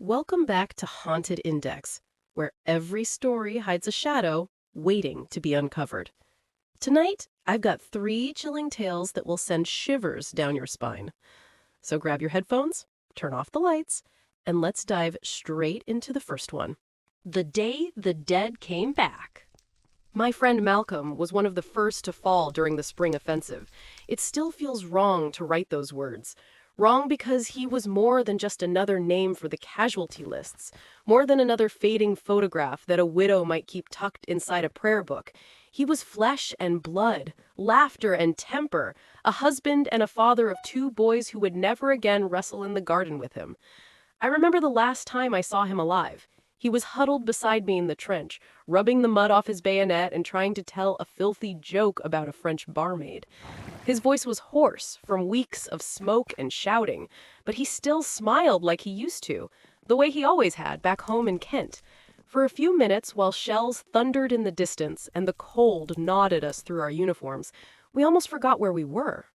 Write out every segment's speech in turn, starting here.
Welcome back to Haunted Index, where every story hides a shadow waiting to be uncovered. Tonight, I've got 3 chilling tales that will send shivers down your spine. So grab your headphones, turn off the lights, and let's dive straight into the first one. The Day the Dead Came Back. My friend Malcolm was one of the first to fall during the spring offensive. It still feels wrong to write those words. Wrong because he was more than just another name for the casualty lists, more than another fading photograph that a widow might keep tucked inside a prayer book. He was flesh and blood, laughter and temper, a husband and a father of 2 boys who would never again wrestle in the garden with him. I remember the last time I saw him alive. He was huddled beside me in the trench, rubbing the mud off his bayonet and trying to tell a filthy joke about a French barmaid. His voice was hoarse from weeks of smoke and shouting, but he still smiled like he used to, the way he always had back home in Kent. For a few minutes, while shells thundered in the distance and the cold gnawed at us through our uniforms, we almost forgot where we were.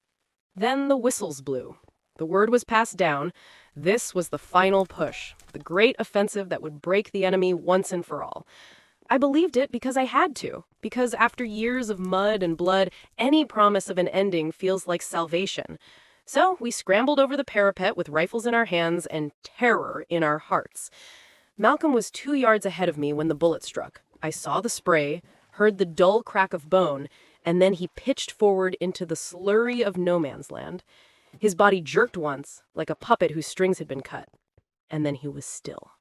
Then the whistles blew. The word was passed down. This was the final push, the great offensive that would break the enemy once and for all. I believed it because I had to, because after years of mud and blood, any promise of an ending feels like salvation. So we scrambled over the parapet with rifles in our hands and terror in our hearts. Malcolm was 2 yards ahead of me when the bullet struck. I saw the spray, heard the dull crack of bone, and then he pitched forward into the slurry of no man's land. His body jerked once, like a puppet whose strings had been cut, and then he was still.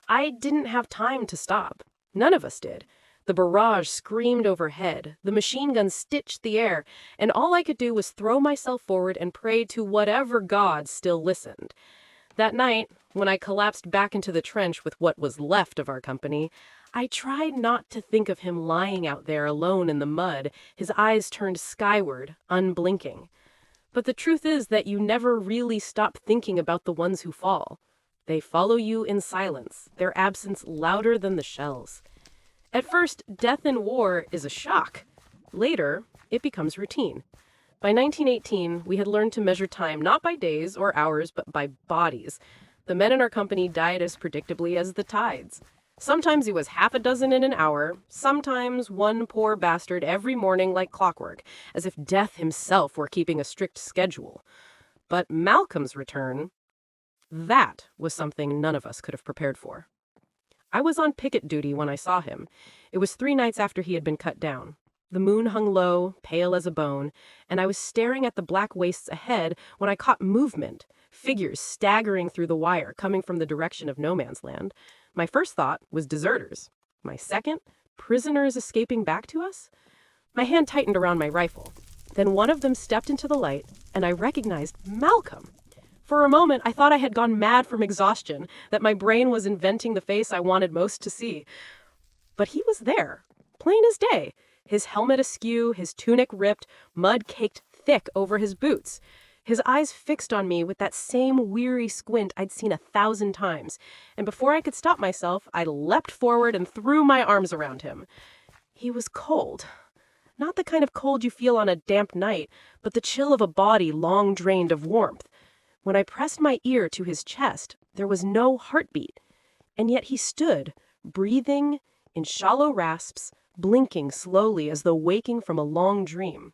I didn't have time to stop. None of us did. The barrage screamed overhead, the machine gun stitched the air, and all I could do was throw myself forward and pray to whatever god still listened. That night, when I collapsed back into the trench with what was left of our company, I tried not to think of him lying out there alone in the mud, his eyes turned skyward, unblinking. But the truth is that you never really stop thinking about the ones who fall. They follow you in silence, their absence louder than the shells. At first, death in war is a shock. Later, it becomes routine. By 1918, we had learned to measure time not by days or hours, but by bodies. The men in our company died as predictably as the tides. Sometimes it was half a dozen in an hour, sometimes one poor bastard every morning like clockwork, as if death himself were keeping a strict schedule. But Malcolm's return, that was something none of us could have prepared for. I was on picket duty when I saw him. It was 3 nights after he had been cut down. The moon hung low, pale as a bone, and I was staring at the black wastes ahead when I caught movement, figures staggering through the wire coming from the direction of no man's land. My first thought was deserters. My second, prisoners escaping back to us? My hand tightened around my rifle. Then one of them stepped into the light, and I recognized Malcolm. For a moment, I thought I had gone mad from exhaustion, that my brain was inventing the face I wanted most to see. But he was there, plain as day, his helmet askew, his tunic ripped, mud caked thick over his boots. His eyes fixed on me with that same weary squint I'd seen 1,000 times, and before I could stop myself, I leapt forward and threw my arms around him. He was cold. Not the kind of cold you feel on a damp night, but the chill of a body long drained of warmth. When I pressed my ear to his chest, there was no heartbeat, and yet he stood, breathing in shallow rasps, blinking slowly as though waking from a long dream.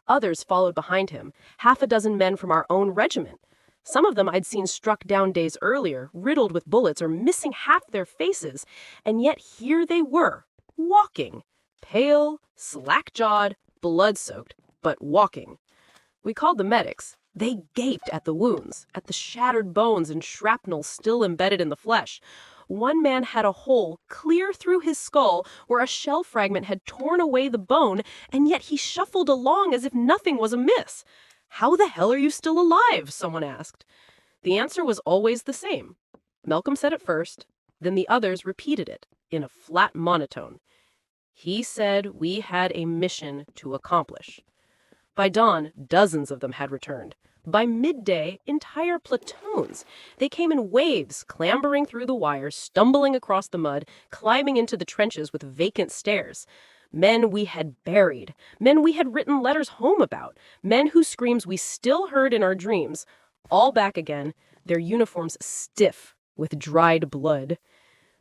Others followed behind him, 6 men from our own regiment. Some of them I'd seen struck down days earlier, riddled with bullets or missing half their faces, and yet here they were, walking, pale, slack-jawed, blood-soaked, but walking. We called the medics. They gaped at the wounds, at the shattered bones and shrapnel still embedded in the flesh. One man had a hole clear through his skull where a shell fragment had torn away the bone, and yet he shuffled along as if nothing was amiss. "How the hell are you still alive?" someone asked. The answer was always the same. Malcolm said it first, then the others repeated it in a flat monotone. He said we had a mission to accomplish. By dawn, dozens of them had returned. By midday, entire platoons. They came in waves, clambering through the wires, stumbling across the mud, climbing into the trenches with vacant stares. Men we had buried, men we had written letters home about, men whose screams we still heard in our dreams, all back again, their uniforms stiff with dried blood.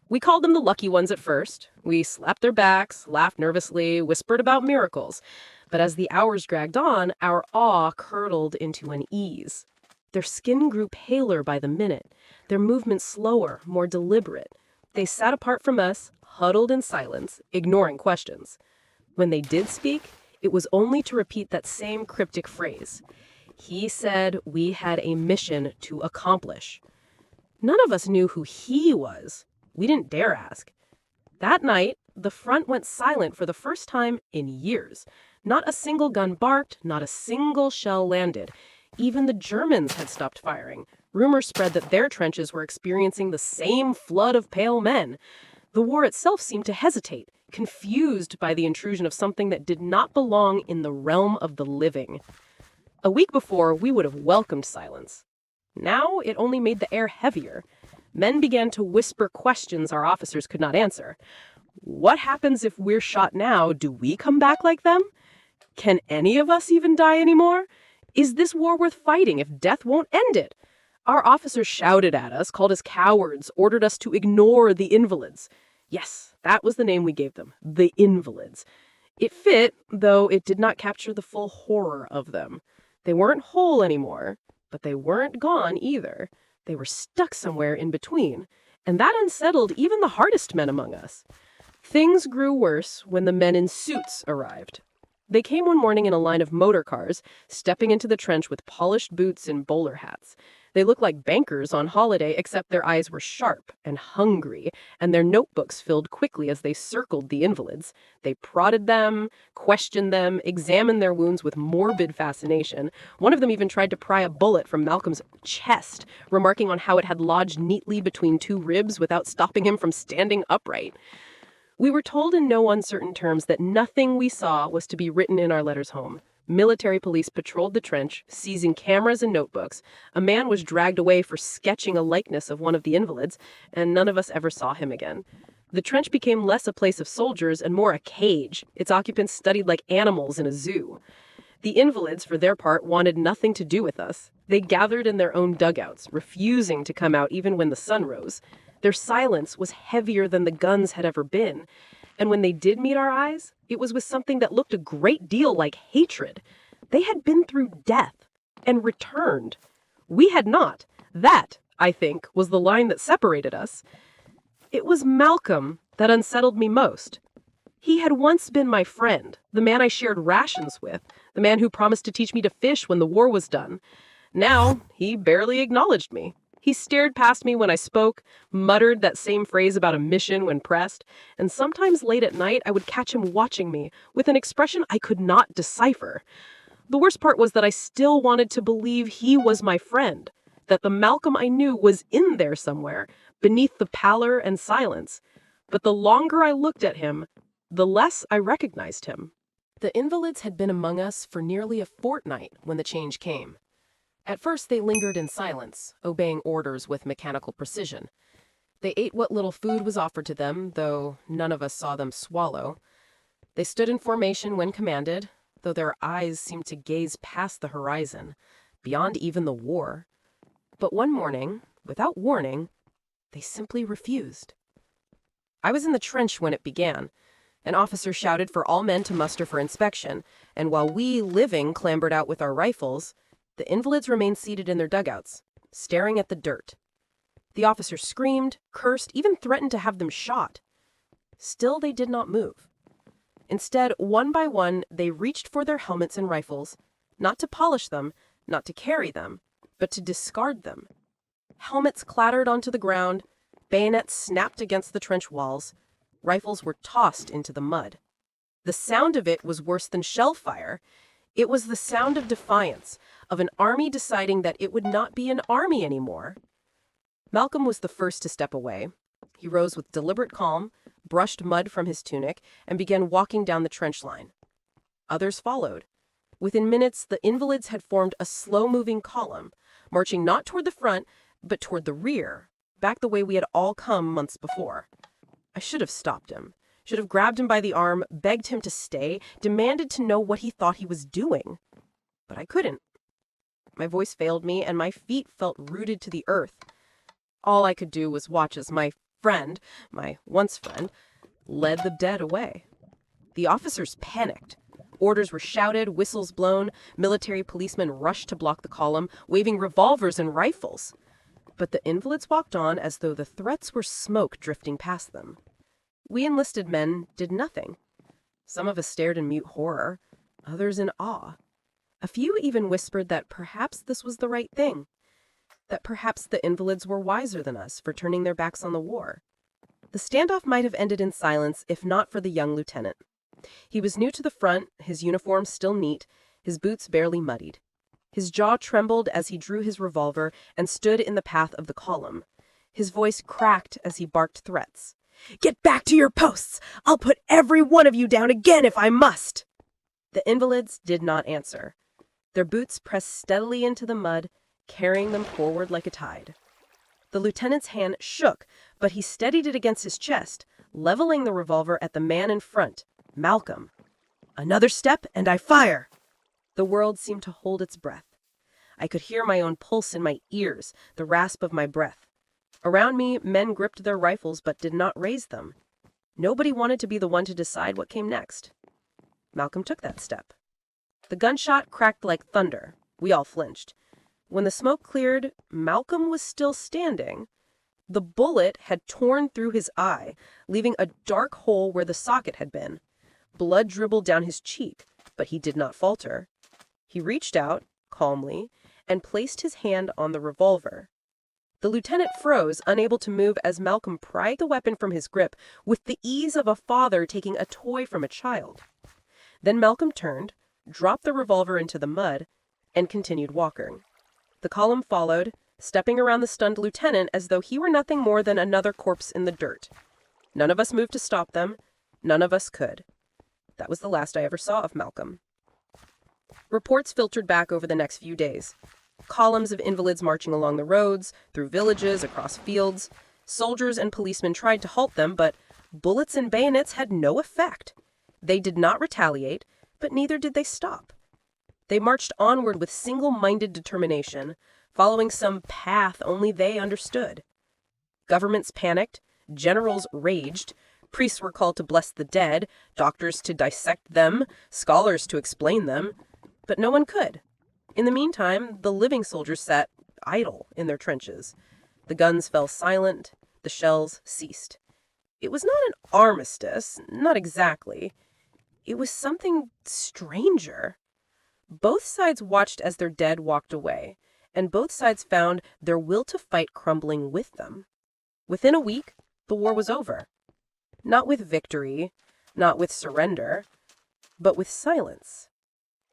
We called them the lucky ones at first. We slapped their backs, laughed nervously, whispered about miracles. But as the hours dragged on, our awe curdled into unease. Their skin grew paler by the minute, their movements slower, more deliberate. They sat apart from us, huddled in silence, ignoring questions. When they did speak, it was only to repeat that same cryptic phrase. He said we had a mission to accomplish. None of us knew who he was. We didn't dare ask. That night, the front went silent for the first time in years. Not a single gun barked, not a single shell landed. Even the Germans had stopped firing. Rumors spread that their trenches were experiencing the same flood of pale men. The war itself seemed to hesitate, confused by the intrusion of something that did not belong in the realm of the living. A week before, we would have welcomed silence. Now it only made the air heavier. Men began to whisper questions our officers could not answer. What happens if we're shot now? Do we come back like them? Can any of us even die anymore? Is this war worth fighting if death won't end it? Our officers shouted at us, called us cowards, ordered us to ignore the invalids. Yes, that was the name we gave them, the invalids. It fit, though it did not capture the full horror of them. They weren't whole anymore, but they weren't gone either. They were stuck somewhere in between, and that unsettled even the hardest men among us. Things grew worse when the men in suits arrived. They came one morning in a line of motor cars, stepping into the trench with polished boots and bowler hats. They looked like bankers on holiday, except their eyes were sharp and hungry, and their notebooks filled quickly as they circled the invalids. They prodded them, questioned them, examined their wounds with morbid fascination. One of them even tried to pry a bullet from Malcolm's chest, remarking on how it had lodged neatly between two ribs without stopping him from standing upright. We were told in no uncertain terms that nothing we saw was to be written in our letters home. Military police patrolled the trench, seizing cameras and notebooks. A man was dragged away for sketching a likeness of one of the invalids, and none of us ever saw him again. The trench became less a place of soldiers and more a cage, its occupants studied like animals in a zoo. The invalids, for their part, wanted nothing to do with us. They gathered in their own dugouts, refusing to come out even when the sun rose. Their silence was heavier than the guns had ever been. And when they did meet our eyes, it was with something that looked a great deal like hatred. They had been through death and returned. We had not. That, I think, was the line that separated us. It was Malcolm that unsettled me most. He had once been my friend, the man I shared rations with, the man who promised to teach me to fish when the war was done. Now, he barely acknowledged me. He stared past me when I spoke, muttered that same phrase about a mission when pressed, and sometimes late at night I would catch him watching me with an expression I could not decipher. The worst part was that I still wanted to believe he was my friend, that the Malcolm I knew was in there somewhere, beneath the pallor and silence. But the longer I looked at him, the less I recognized him. The invalids had been among us for nearly a fortnight when the change came. At first, they lingered in silence, obeying orders with mechanical precision. They ate what little food was offered to them, though none of us saw them swallow. They stood in formation when commanded, though their eyes seemed to gaze past the horizon, beyond even the war. But one morning, without warning, they simply refused. I was in the trench when it began. An officer shouted for all men to muster for inspection, and while we, living, clambered out with our rifles, the invalids remained seated in their dugouts, staring at the dirt. The officer screamed, cursed, even threatened to have them shot. Still, they did not move. Instead, one by one, they reached for their helmets and rifles, not to polish them, not to carry them, but to discard them. Helmets clattered onto the ground, bayonets snapped against the trench walls, rifles were tossed into the mud. The sound of it was worse than shell fire. It was the sound of defiance, of an army deciding that it would not be an army anymore. Malcolm was the first to step away. He rose with deliberate calm, brushed mud from his tunic, and began walking down the trench line. Others followed. Within minutes, the invalids had formed a slow-moving column, marching not toward the front, but toward the rear, back the way we had all come months before. I should have stopped him. Should have grabbed him by the arm, begged him to stay, demanded to know what he thought he was doing. But I couldn't. My voice failed me, and my feet felt rooted to the earth. All I could do was watch as my friend, my once friend, led the dead away. The officers panicked. Orders were shouted, whistles blown, military policemen rushed to block the column, waving revolvers and rifles. But the invalids walked on as though the threats were smoke drifting past them. We enlisted men did nothing. Some of us stared in mute horror, others in awe. A few even whispered that perhaps this was the right thing, that perhaps the invalids were wiser than us for turning their backs on the war. The standoff might have ended in silence if not for the young lieutenant. He was new to the front, his uniform still neat, his boots barely muddied. His jaw trembled as he drew his revolver and stood in the path of the column. His voice cracked as he barked threats. "Get back to your posts! I'll put every one of you down again if I must!" The invalids did not answer. Their boots pressed steadily into the mud, carrying them forward like a tide. The lieutenant's hand shook, but he steadied it against his chest, leveling the revolver at the man in front, Malcolm. Another step, and I fire! The world seemed to hold its breath. I could hear my own pulse in my ears, the rasp of my breath. Around me, men gripped their rifles but did not raise them. Nobody wanted to be the one to decide what came next. Malcolm took that step. The gunshot cracked like thunder. We all flinched. When the smoke cleared, Malcolm was still standing. The bullet had torn through his eye, leaving a dark hole where the socket had been. Blood dribbled down his cheek, but he did not falter. He reached out, calmly, and placed his hand on the revolver. The lieutenant froze, unable to move as Malcolm pried the weapon from his grip with the ease of a father taking a toy from a child. Then Malcolm turned, dropped the revolver into the mud, and continued walking. The column followed, stepping around the stunned lieutenant as though he were nothing more than another corpse in the dirt. None of us moved to stop them. None of us could. That was the last I ever saw of Malcolm. Reports filtered back over the next few days. Columns of invalids marching along the roads, through villages, across fields. Soldiers and policemen tried to halt them, but bullets and bayonets had no effect. They did not retaliate, but neither did they stop. They marched onward with single-minded determination, following some path only they understood. Governments panicked, generals raged, priests were called to bless the dead, doctors to dissect them, scholars to explain them, but no one could. In the meantime, the living soldiers sat idle in their trenches. The guns fell silent, the shells ceased. It was not an armistice, not exactly. It was something stranger. Both sides watched as their dead walked away, and both sides found their will to fight crumbling with them. Within a week, the war was over. Not with victory, not with surrender, but with silence.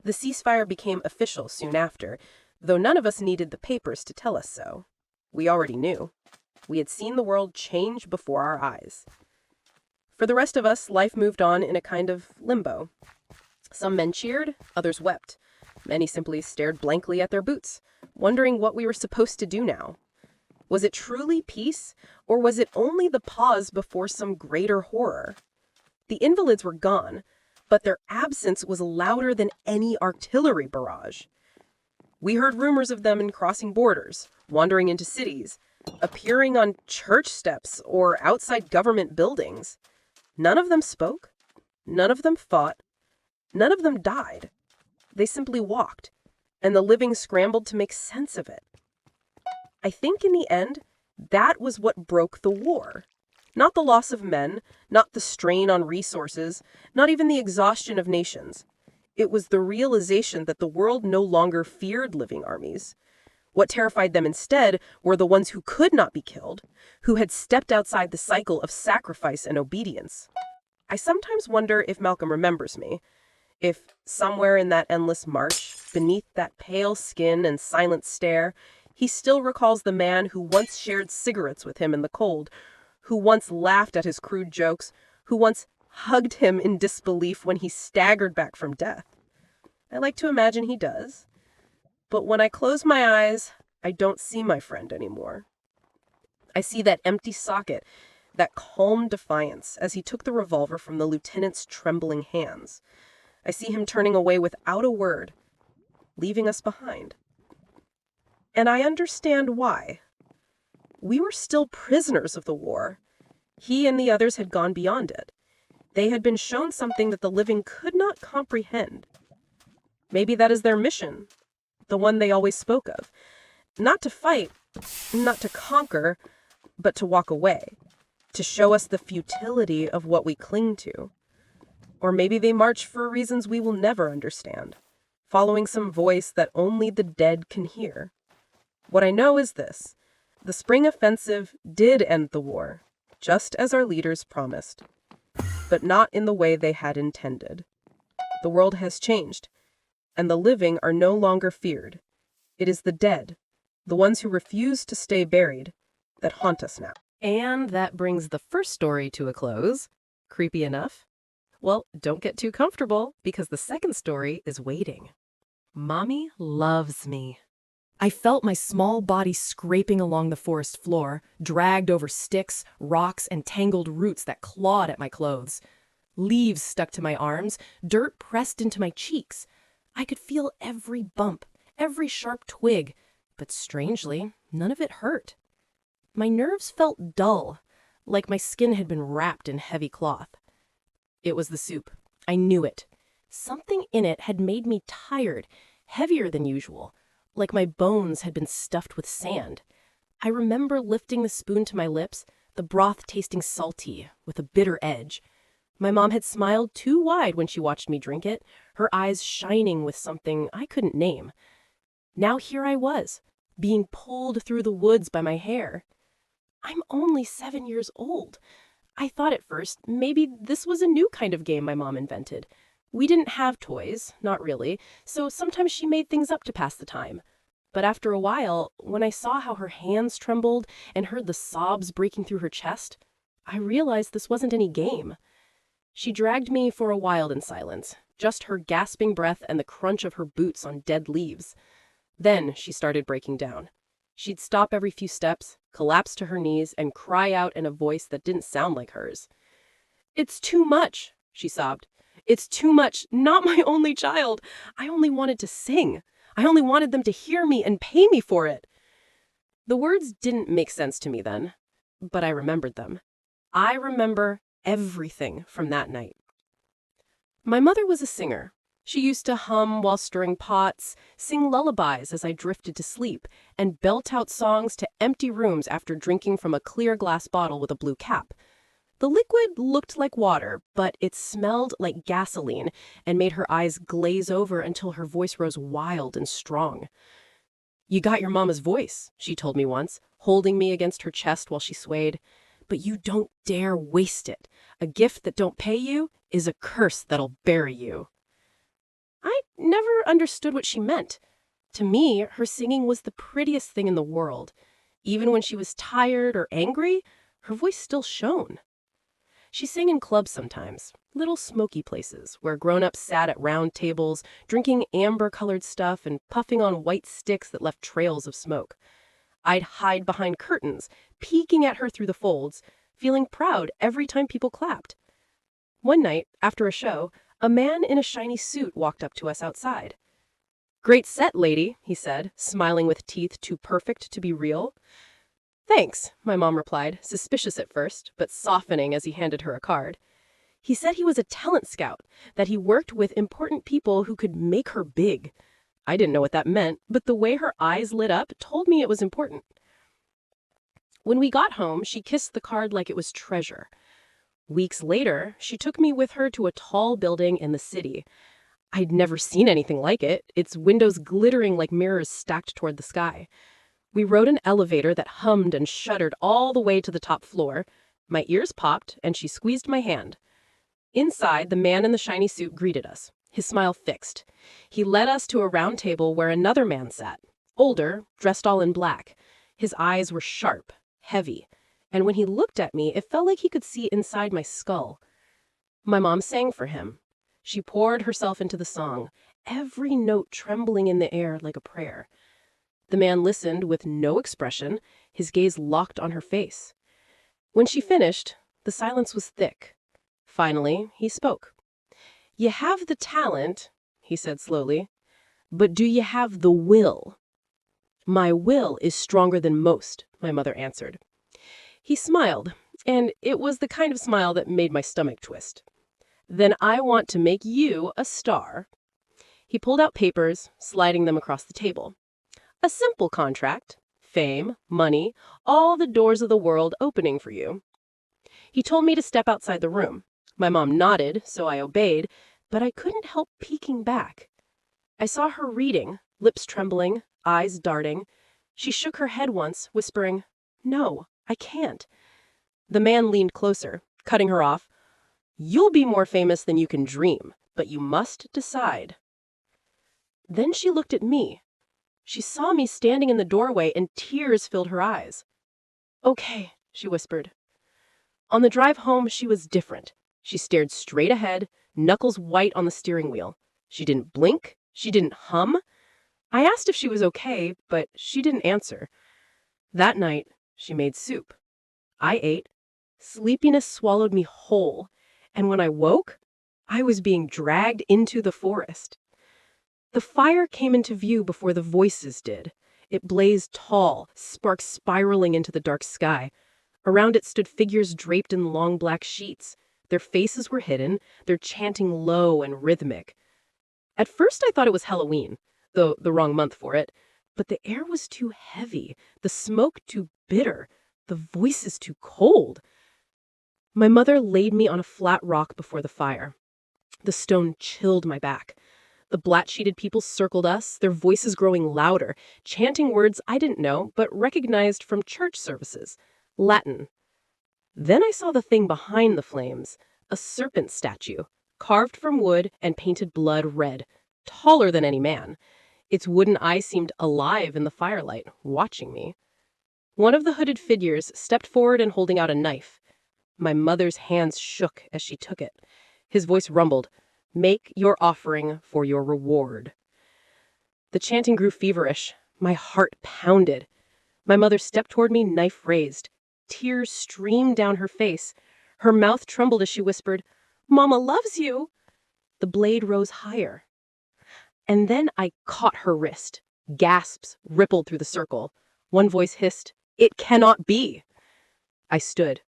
The ceasefire became official soon after, though none of us needed the papers to tell us so. We already knew. We had seen the world change before our eyes. For the rest of us, life moved on in a kind of limbo. Some men cheered, others wept. Many simply stared blankly at their boots, wondering what we were supposed to do now. Was it truly peace, or was it only the pause before some greater horror? The invalids were gone, but their absence was louder than any artillery barrage. We heard rumors of them in crossing borders, wandering into cities, appearing on church steps or outside government buildings. None of them spoke, none of them fought, none of them died. They simply walked, and the living scrambled to make sense of it. I think in the end, that was what broke the war. Not the loss of men, not the strain on resources, not even the exhaustion of nations. It was the realization that the world no longer feared living armies. What terrified them instead were the ones who could not be killed, who had stepped outside the cycle of sacrifice and obedience. I sometimes wonder if Malcolm remembers me, if somewhere in that endless march, beneath that pale skin and silent stare, he still recalls the man who once shared cigarettes with him in the cold, who once laughed at his crude jokes, who once hugged him in disbelief when he staggered back from death. I like to imagine he does. But when I close my eyes, I don't see my friend anymore. I see that empty socket, that calm defiance as he took the revolver from the lieutenant's trembling hands. I see him turning away without a word, leaving us behind. And I understand why. We were still prisoners of the war. He and the others had gone beyond it. They had been shown something that the living could not comprehend. Maybe that is their mission, the one they always spoke of. Not to fight, not to conquer, but to walk away, to show us the futility of what we cling to. Or maybe they march for reasons we will never understand, following some voice that only the dead can hear. What I know is this: the spring offensive did end the war, just as our leaders promised, but not in the way they had intended. The world has changed, and the living are no longer feared. It is the dead, the ones who refuse to stay buried, that haunt us now. And that brings the first story to a close. Creepy enough? Well, don't get too comfortable, because the second story is waiting. Mommy loves me. I felt my small body scraping along the forest floor, dragged over sticks, rocks, and tangled roots that clawed at my clothes. Leaves stuck to my arms, dirt pressed into my cheeks. I could feel every bump, every sharp twig, but strangely, none of it hurt. My nerves felt dull, like my skin had been wrapped in heavy cloth. It was the soup. I knew it. Something in it had made me tired, heavier than usual, like my bones had been stuffed with sand. I remember lifting the spoon to my lips, the broth tasting salty, with a bitter edge. My mom had smiled too wide when she watched me drink it, her eyes shining with something I couldn't name. Now here I was, being pulled through the woods by my hair. I'm only 7 years old. I thought at first maybe this was a new kind of game my mom invented. We didn't have toys, not really, so sometimes she made things up to pass the time. But after a while, when I saw how her hands trembled and heard the sobs breaking through her chest, I realized this wasn't any game. She dragged me for a while in silence, just her gasping breath and the crunch of her boots on dead leaves. Then she started breaking down. She'd stop every few steps, collapse to her knees, and cry out in a voice that didn't sound like hers. "It's too much," she sobbed. "It's too much. Not my only child. I only wanted to sing. I only wanted them to hear me and pay me for it." The words didn't make sense to me then, but I remembered them. I remember everything from that night. My mother was a singer. She used to hum while stirring pots, sing lullabies as I drifted to sleep, and belt out songs to empty rooms after drinking from a clear glass bottle with a blue cap. The liquid looked like water, but it smelled like gasoline and made her eyes glaze over until her voice rose wild and strong. "You got your mama's voice," she told me once, holding me against her chest while she swayed. "But you don't dare waste it. A gift that don't pay you is a curse that'll bury you." I never understood what she meant. To me, her singing was the prettiest thing in the world. Even when she was tired or angry, her voice still shone. She sang in clubs sometimes, little smoky places where grown-ups sat at round tables, drinking amber-colored stuff and puffing on white sticks that left trails of smoke. I'd hide behind curtains, peeking at her through the folds, feeling proud every time people clapped. One night, after a show, a man in a shiny suit walked up to us outside. "Great set, lady," he said, smiling with teeth too perfect to be real. "Thanks," my mom replied, suspicious at first, but softening as he handed her a card. He said he was a talent scout, that he worked with important people who could make her big. I didn't know what that meant, but the way her eyes lit up told me it was important. When we got home, she kissed the card like it was treasure. Weeks later, she took me with her to a tall building in the city. I'd never seen anything like it, its windows glittering like mirrors stacked toward the sky. We rode an elevator that hummed and shuddered all the way to the top floor. My ears popped, and she squeezed my hand. Inside, the man in the shiny suit greeted us, his smile fixed. He led us to a round table where another man sat, older, dressed all in black. His eyes were sharp, heavy, and when he looked at me, it felt like he could see inside my skull. My mom sang for him. She poured herself into the song, every note trembling in the air like a prayer. The man listened with no expression, his gaze locked on her face. When she finished, the silence was thick. Finally, he spoke. "You have the talent," he said slowly, "but do you have the will?" My will is stronger than most, my mother answered. He smiled, and it was the kind of smile that made my stomach twist. Then I want to make you a star. He pulled out papers, sliding them across the table. A simple contract. Fame, money, all the doors of the world opening for you. He told me to step outside the room. My mom nodded, so I obeyed, but I couldn't help peeking back. I saw her reading, lips trembling, eyes darting. She shook her head once, whispering, "No, I can't." The man leaned closer, cutting her off. "You'll be more famous than you can dream, but you must decide." Then she looked at me. She saw me standing in the doorway and tears filled her eyes. "Okay," she whispered. On the drive home, she was different. She stared straight ahead, knuckles white on the steering wheel. She didn't blink. She didn't hum. I asked if she was okay, but she didn't answer. That night, she made soup. I ate. Sleepiness swallowed me whole, and when I woke, I was being dragged into the forest. The fire came into view before the voices did. It blazed tall, sparks spiraling into the dark sky. Around it stood figures draped in long black sheets. Their faces were hidden, their chanting low and rhythmic. At first I thought it was Halloween, though the wrong month for it. But the air was too heavy, the smoke too bitter, the voices too cold. My mother laid me on a flat rock before the fire. The stone chilled my back. The black-sheeted people circled us, their voices growing louder, chanting words I didn't know, but recognized from church services. Latin. Then I saw the thing behind the flames, a serpent statue, carved from wood and painted blood red, taller than any man. Its wooden eyes seemed alive in the firelight, watching me. One of the hooded figures stepped forward and holding out a knife. My mother's hands shook as she took it. His voice rumbled, "Make your offering for your reward." The chanting grew feverish. My heart pounded. My mother stepped toward me, knife raised. Tears streamed down her face. Her mouth trembled as she whispered, "Mama loves you." The blade rose higher. And then I caught her wrist. Gasps rippled through the circle. One voice hissed, "It cannot be." I stood.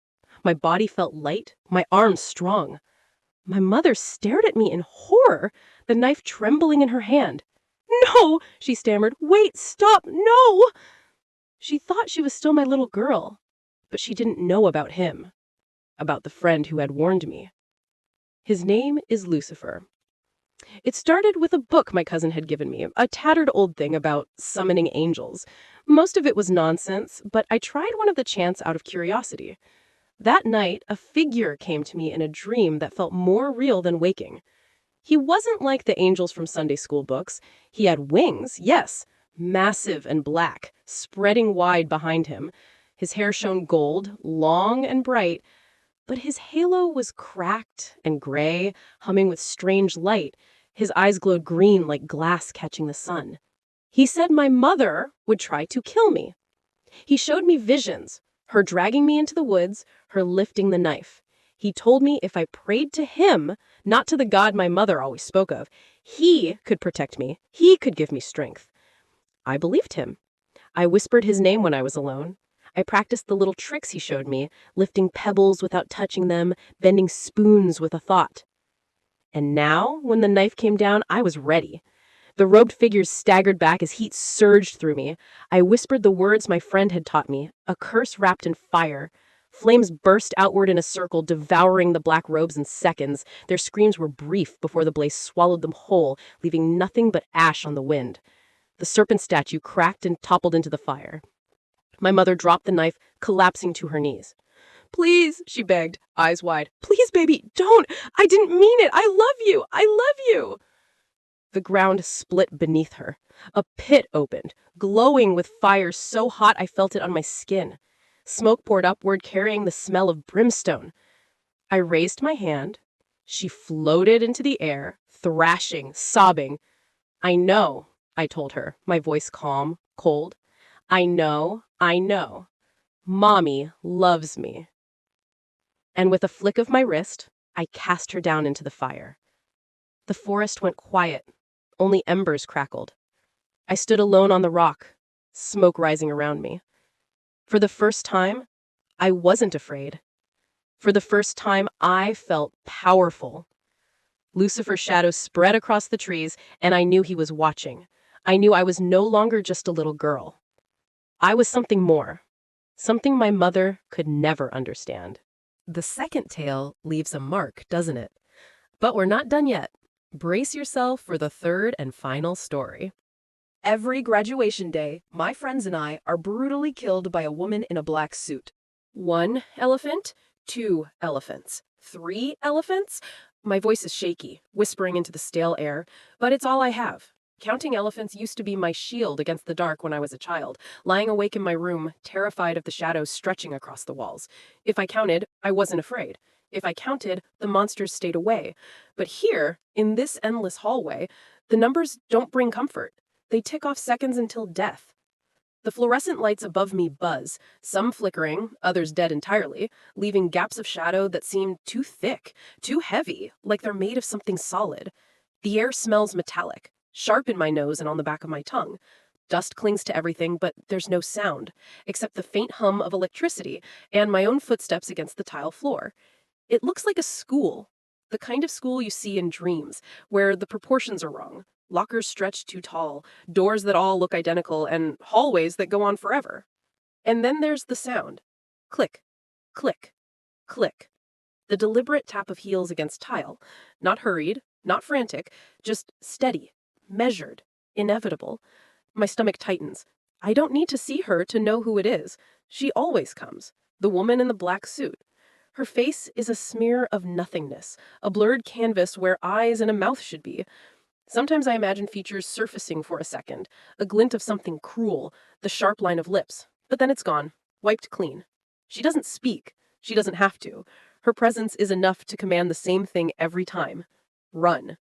My body felt light, my arms strong. My mother stared at me in horror, the knife trembling in her hand. "No," she stammered. "Wait, stop, no!" She thought she was still my little girl, but she didn't know about him, about the friend who had warned me. His name is Lucifer. It started with a book my cousin had given me, a tattered old thing about summoning angels. Most of it was nonsense, but I tried one of the chants out of curiosity. That night, a figure came to me in a dream that felt more real than waking. He wasn't like the angels from Sunday school books. He had wings, yes, massive and black, spreading wide behind him. His hair shone gold, long and bright, but his halo was cracked and gray, humming with strange light. His eyes glowed green like glass catching the sun. He said my mother would try to kill me. He showed me visions, her dragging me into the woods, her lifting the knife. He told me if I prayed to him, not to the God my mother always spoke of, he could protect me, he could give me strength. I believed him. I whispered his name when I was alone. I practiced the little tricks he showed me, lifting pebbles without touching them, bending spoons with a thought. And now, when the knife came down, I was ready. The robed figures staggered back as heat surged through me. I whispered the words my friend had taught me, a curse wrapped in fire. Flames burst outward in a circle, devouring the black robes in seconds. Their screams were brief before the blaze swallowed them whole, leaving nothing but ash on the wind. The serpent statue cracked and toppled into the fire. My mother dropped the knife, collapsing to her knees. "Please," she begged, eyes wide. "Please, baby, don't! I didn't mean it! I love you! I love you!" The ground split beneath her. A pit opened, glowing with fire so hot I felt it on my skin. Smoke poured upward, carrying the smell of brimstone. I raised my hand. She floated into the air, thrashing, sobbing. "I know," I told her, my voice calm, cold. I know. Mommy loves me." And with a flick of my wrist, I cast her down into the fire. The forest went quiet. Only embers crackled. I stood alone on the rock, smoke rising around me. For the first time, I wasn't afraid. For the first time, I felt powerful. Lucifer's shadow spread across the trees, and I knew he was watching. I knew I was no longer just a little girl. I was something more, something my mother could never understand. The second tale leaves a mark, doesn't it? But we're not done yet. Brace yourself for the third and final story. Every graduation day, my friends and I are brutally killed by a woman in a black suit. 1 elephant, 2 elephants, 3 elephants. My voice is shaky, whispering into the stale air, but it's all I have. Counting elephants used to be my shield against the dark when I was a child, lying awake in my room, terrified of the shadows stretching across the walls. If I counted, I wasn't afraid. If I counted, the monsters stayed away. But here, in this endless hallway, the numbers don't bring comfort. They tick off seconds until death. The fluorescent lights above me buzz, some flickering, others dead entirely, leaving gaps of shadow that seem too thick, too heavy, like they're made of something solid. The air smells metallic, sharp in my nose and on the back of my tongue. Dust clings to everything, but there's no sound, except the faint hum of electricity and my own footsteps against the tile floor. It looks like a school, the kind of school you see in dreams, where the proportions are wrong. Lockers stretched too tall, doors that all look identical, and hallways that go on forever. And then there's the sound. Click, click, click. The deliberate tap of heels against tile. Not hurried, not frantic, just steady, measured, inevitable. My stomach tightens. I don't need to see her to know who it is. She always comes. The woman in the black suit. Her face is a smear of nothingness, a blurred canvas where eyes and a mouth should be. Sometimes I imagine features surfacing for a second, a glint of something cruel, the sharp line of lips, but then it's gone, wiped clean. She doesn't speak. She doesn't have to. Her presence is enough to command the same thing every time. Run.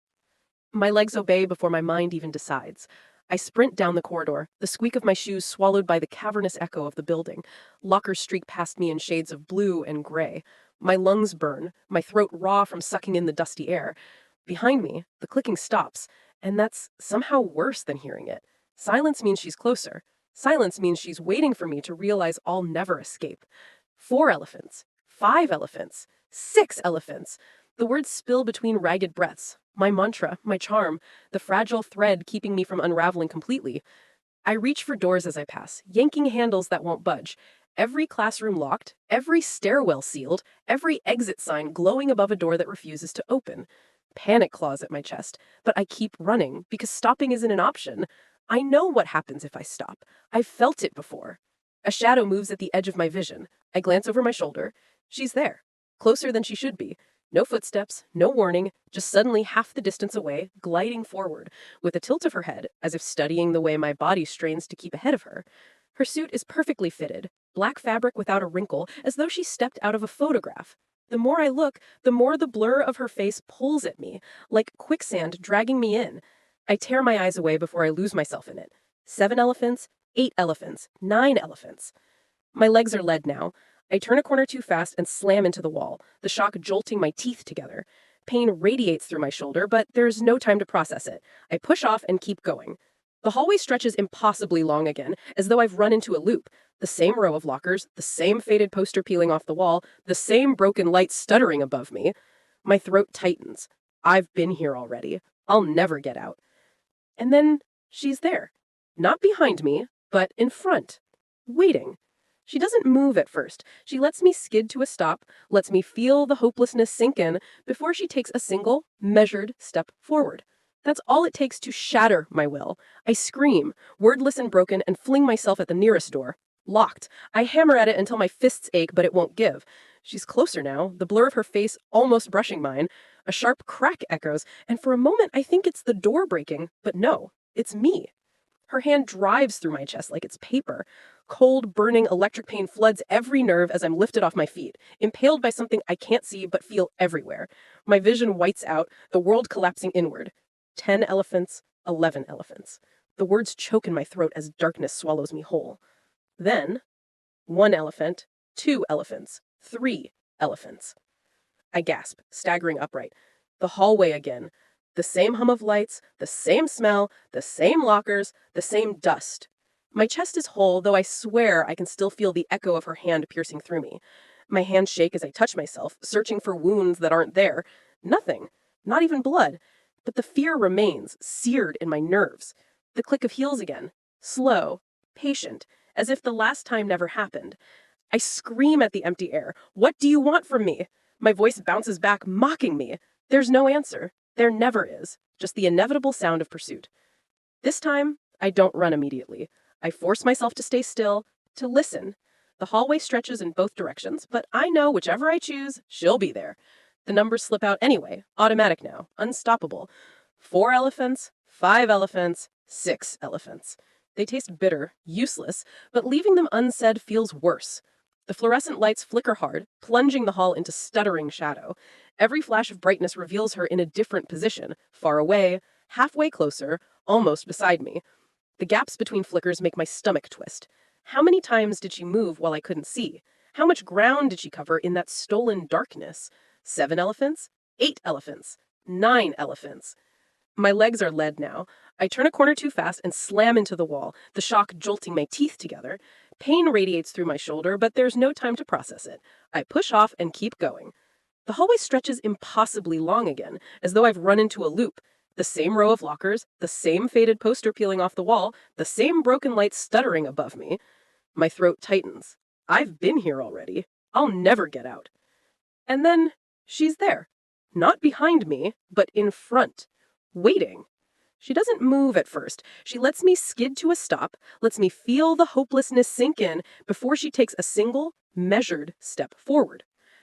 My legs obey before my mind even decides. I sprint down the corridor, the squeak of my shoes swallowed by the cavernous echo of the building. Lockers streak past me in shades of blue and gray. My lungs burn, my throat raw from sucking in the dusty air. Behind me, the clicking stops, and that's somehow worse than hearing it. Silence means she's closer. Silence means she's waiting for me to realize I'll never escape. 4 elephants, 5 elephants, 6 elephants. The words spill between ragged breaths. My mantra, my charm, the fragile thread keeping me from unraveling completely. I reach for doors as I pass, yanking handles that won't budge. Every classroom locked, every stairwell sealed, every exit sign glowing above a door that refuses to open. Panic claws at my chest, but I keep running because stopping isn't an option. I know what happens if I stop. I've felt it before. A shadow moves at the edge of my vision. I glance over my shoulder. She's there, closer than she should be. No footsteps, no warning, just suddenly half the distance away, gliding forward, with a tilt of her head, as if studying the way my body strains to keep ahead of her. Her suit is perfectly fitted, black fabric without a wrinkle, as though she stepped out of a photograph. The more I look, the more the blur of her face pulls at me, like quicksand dragging me in. I tear my eyes away before I lose myself in it. 7 elephants, 8 elephants, 9 elephants. My legs are lead now. I turn a corner too fast and slam into the wall, the shock jolting my teeth together. Pain radiates through my shoulder, but there's no time to process it. I push off and keep going. The hallway stretches impossibly long again, as though I've run into a loop. The same row of lockers, the same faded poster peeling off the wall, the same broken light stuttering above me. My throat tightens. I've been here already. I'll never get out. And then she's there. Not behind me, but in front. Waiting. She doesn't move at first. She lets me skid to a stop, lets me feel the hopelessness sink in before she takes a single, measured step forward. That's all it takes to shatter my will. I scream, wordless and broken, and fling myself at the nearest door. Locked. I hammer at it until my fists ache, but it won't give. She's closer now, the blur of her face almost brushing mine. A sharp crack echoes, and for a moment I think it's the door breaking, but no, it's me. Her hand drives through my chest like it's paper. Cold, burning electric pain floods every nerve as I'm lifted off my feet, impaled by something I can't see but feel everywhere. My vision whites out, the world collapsing inward. 10 elephants, 11 elephants. The words choke in my throat as darkness swallows me whole. Then, 1 elephant, 2 elephants, 3 elephants. I gasp, staggering upright. The hallway again. The same hum of lights, the same smell, the same lockers, the same dust. My chest is whole, though I swear I can still feel the echo of her hand piercing through me. My hands shake as I touch myself, searching for wounds that aren't there. Nothing. Not even blood. But the fear remains, seared in my nerves. The click of heels again. Slow. Patient. As if the last time never happened. I scream at the empty air. What do you want from me? My voice bounces back, mocking me. There's no answer. There never is. Just the inevitable sound of pursuit. This time, I don't run immediately. I force myself to stay still, to listen. The hallway stretches in both directions, but I know whichever I choose, she'll be there. The numbers slip out anyway, automatic now, unstoppable. 4 elephants, 5 elephants, 6 elephants. They taste bitter, useless, but leaving them unsaid feels worse. The fluorescent lights flicker hard, plunging the hall into stuttering shadow. Every flash of brightness reveals her in a different position, far away, halfway closer, almost beside me. The gaps between flickers make my stomach twist. How many times did she move while I couldn't see? How much ground did she cover in that stolen darkness? 7 elephants? 8 elephants? 9 elephants? My legs are lead now. I turn a corner too fast and slam into the wall, the shock jolting my teeth together. Pain radiates through my shoulder, but there's no time to process it. I push off and keep going. The hallway stretches impossibly long again, as though I've run into a loop. The same row of lockers, the same faded poster peeling off the wall, the same broken light stuttering above me. My throat tightens. I've been here already. I'll never get out. And then she's there. Not behind me, but in front. Waiting. She doesn't move at first. She lets me skid to a stop, lets me feel the hopelessness sink in before she takes a single, measured step forward.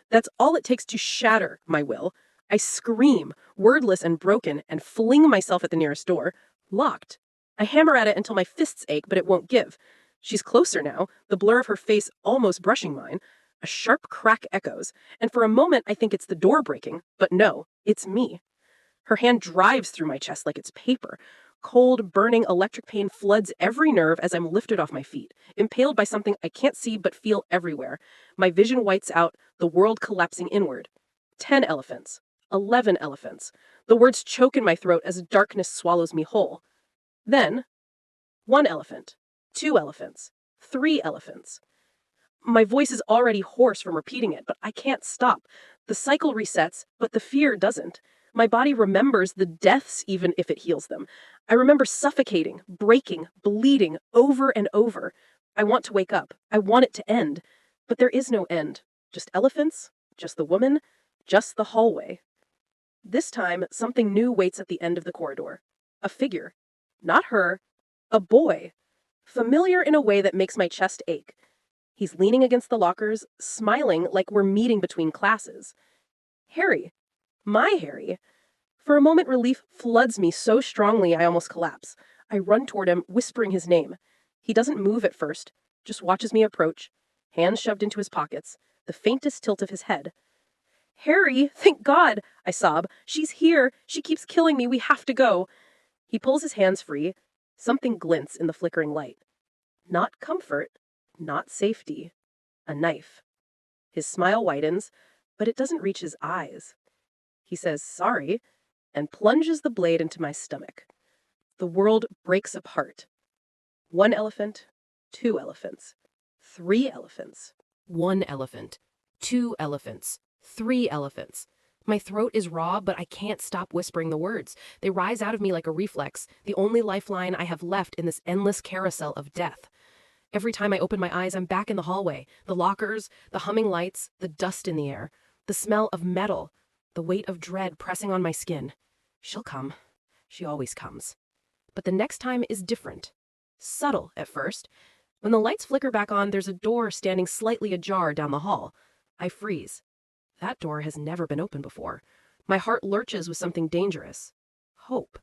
That's all it takes to shatter my will. I scream, wordless and broken, and fling myself at the nearest door. Locked. I hammer at it until my fists ache, but it won't give. She's closer now, the blur of her face almost brushing mine. A sharp crack echoes, and for a moment I think it's the door breaking, but no, it's me. Her hand drives through my chest like it's paper. Cold, burning electric pain floods every nerve as I'm lifted off my feet, impaled by something I can't see but feel everywhere. My vision whites out, the world collapsing inward. 10 elephants. 11 elephants. The words choke in my throat as darkness swallows me whole. Then, 1 elephant. 2 elephants. 3 elephants. My voice is already hoarse from repeating it, but I can't stop. The cycle resets, but the fear doesn't. My body remembers the deaths even if it heals them. I remember suffocating, breaking, bleeding over and over. I want to wake up. I want it to end. But there is no end. Just elephants, just the woman, just the hallway. This time, something new waits at the end of the corridor. A figure. Not her. A boy. Familiar in a way that makes my chest ache. He's leaning against the lockers, smiling like we're meeting between classes. Harry. My Harry. For a moment, relief floods me so strongly I almost collapse. I run toward him, whispering his name. He doesn't move at first, just watches me approach, hands shoved into his pockets, the faintest tilt of his head. Harry, thank God, I sob. She's here. She keeps killing me. We have to go. He pulls his hands free. Something glints in the flickering light. Not comfort, not safety. A knife. His smile widens, but it doesn't reach his eyes. He says, sorry, and plunges the blade into my stomach. The world breaks apart. 1 elephant, 2 elephants, 3 elephants. 1 elephant, 2 elephants, 3 elephants. My throat is raw, but I can't stop whispering the words. They rise out of me like a reflex, the only lifeline I have left in this endless carousel of death. Every time I open my eyes, I'm back in the hallway. The lockers, the humming lights, the dust in the air, the smell of metal, the weight of dread pressing on my skin. She'll come. She always comes. But the next time is different. Subtle at first. When the lights flicker back on, there's a door standing slightly ajar down the hall. I freeze. That door has never been opened before. My heart lurches with something dangerous. Hope.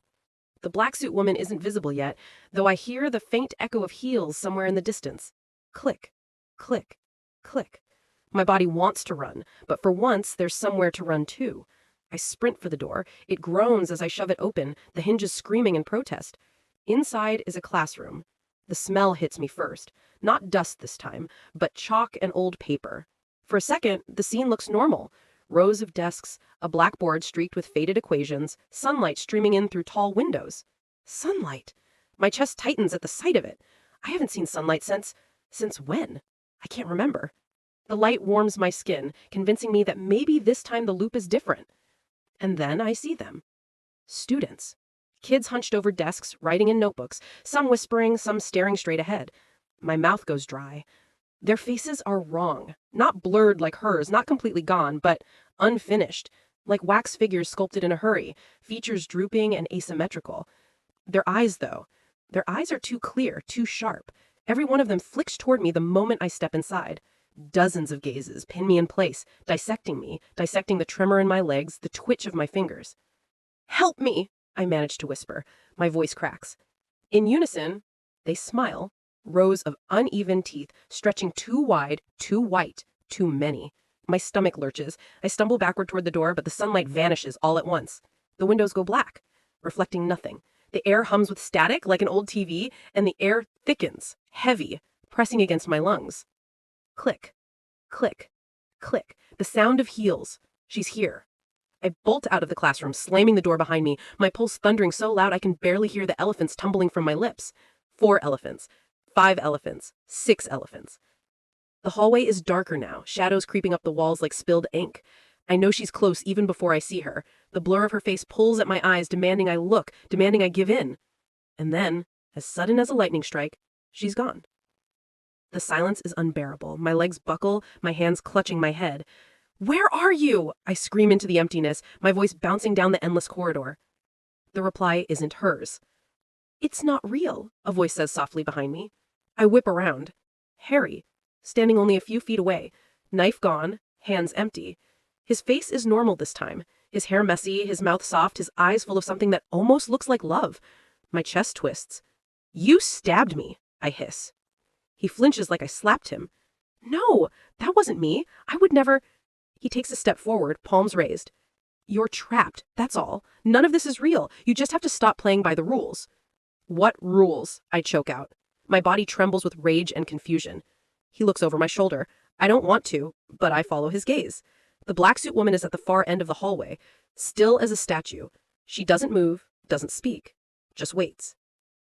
The black suit woman isn't visible yet, though I hear the faint echo of heels somewhere in the distance. Click, click, click. My body wants to run, but for once there's somewhere to run to. I sprint for the door. It groans as I shove it open, the hinges screaming in protest. Inside is a classroom. The smell hits me first. Not dust this time, but chalk and old paper. For a second, the scene looks normal. Rows of desks, a blackboard streaked with faded equations, sunlight streaming in through tall windows. Sunlight! My chest tightens at the sight of it. I haven't seen sunlight since when? I can't remember. The light warms my skin, convincing me that maybe this time the loop is different. And then I see them. Students. Kids hunched over desks, writing in notebooks, some whispering, some staring straight ahead. My mouth goes dry. Their faces are wrong. Not blurred like hers, not completely gone, but unfinished. Like wax figures sculpted in a hurry, features drooping and asymmetrical. Their eyes, though. Their eyes are too clear, too sharp. Every one of them flicks toward me the moment I step inside. Dozens of gazes pin me in place, dissecting me, dissecting the tremor in my legs, the twitch of my fingers. "Help me!" I manage to whisper. My voice cracks. In unison, they smile, rows of uneven teeth stretching too wide, too white, too many. My stomach lurches. I stumble backward toward the door, but the sunlight vanishes all at once. The windows go black, reflecting nothing. The air hums with static like an old TV, and the air thickens, heavy, pressing against my lungs. Click, click, click. The sound of heels. She's here. I bolt out of the classroom, slamming the door behind me, my pulse thundering so loud I can barely hear the elephants tumbling from my lips. 4 elephants, 5 elephants, 6 elephants. The hallway is darker now, shadows creeping up the walls like spilled ink. I know she's close even before I see her. The blur of her face pulls at my eyes, demanding I look, demanding I give in. And then, as sudden as a lightning strike, she's gone. The silence is unbearable. My legs buckle, my hands clutching my head. "Where are you?" I scream into the emptiness, my voice bouncing down the endless corridor. The reply isn't hers. "It's not real," a voice says softly behind me. I whip around. Harry, standing only a few feet away, knife gone, hands empty. His face is normal this time, his hair messy, his mouth soft, his eyes full of something that almost looks like love. My chest twists. "You stabbed me," I hiss. He flinches like I slapped him. "No, that wasn't me. I would never—" He takes a step forward, palms raised. "You're trapped, that's all. None of this is real. You just have to stop playing by the rules." "What rules?" I choke out. My body trembles with rage and confusion. He looks over my shoulder. I don't want to, but I follow his gaze. The black suit woman is at the far end of the hallway, still as a statue. She doesn't move, doesn't speak, just waits.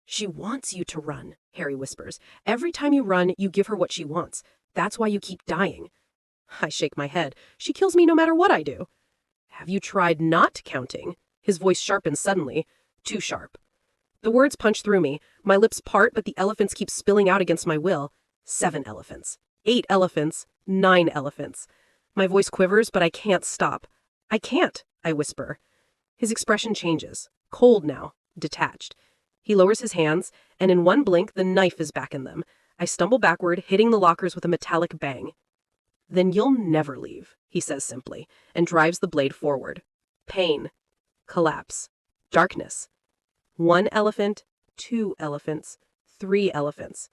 "She wants you to run," Harry whispers. "Every time you run, you give her what she wants. That's why you keep dying." I shake my head. "She kills me no matter what I do." "Have you tried not counting?" His voice sharpens suddenly. Too sharp. The words punch through me. My lips part, but the elephants keep spilling out against my will. 7 elephants. 8 elephants. 9 elephants. My voice quivers, but I can't stop. "I can't," I whisper. His expression changes. Cold now. Detached. He lowers his hands, and in one blink, the knife is back in them. I stumble backward, hitting the lockers with a metallic bang. "Then you'll never leave," he says simply, and drives the blade forward. Pain. Collapse. Darkness. 1 elephant, 2 elephants, 3 elephants.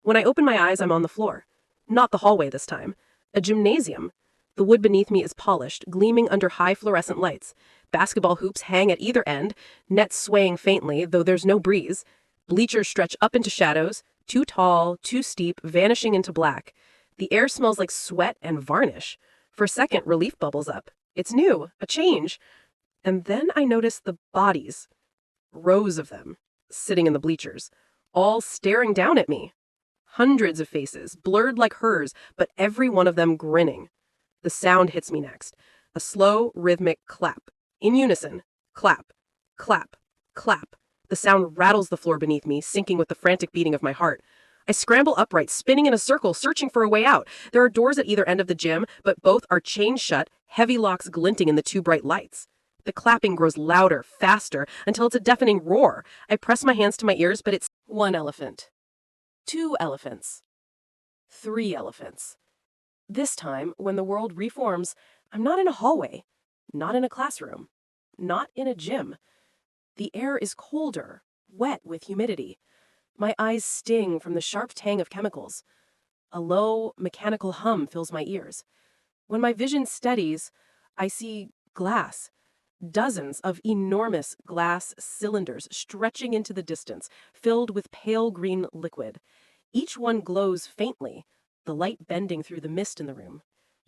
When I open my eyes, I'm on the floor. Not the hallway this time. A gymnasium. The wood beneath me is polished, gleaming under high fluorescent lights. Basketball hoops hang at either end, nets swaying faintly, though there's no breeze. Bleachers stretch up into shadows, too tall, too steep, vanishing into black. The air smells like sweat and varnish. For a second, relief bubbles up. It's new, a change. And then I notice the bodies. Rows of them, sitting in the bleachers, all staring down at me. Hundreds of faces, blurred like hers, but every one of them grinning. The sound hits me next. A slow, rhythmic clap. In unison. Clap, clap, clap. The sound rattles the floor beneath me, syncing with the frantic beating of my heart. I scramble upright, spinning in a circle, searching for a way out. There are doors at either end of the gym, but both are chained shut, heavy locks glinting in the 2 bright lights. The clapping grows louder, faster, until it's a deafening roar. I press my hands to my ears, but it's 1 elephant. 2 elephants. 3 elephants. This time, when the world reforms, I'm not in a hallway, not in a classroom, not in a gym. The air is colder, wet with humidity. My eyes sting from the sharp tang of chemicals. A low, mechanical hum fills my ears. When my vision steadies, I see glass. Dozens of enormous glass cylinders stretching into the distance, filled with pale green liquid. Each one glows faintly, the light bending through the mist in the room.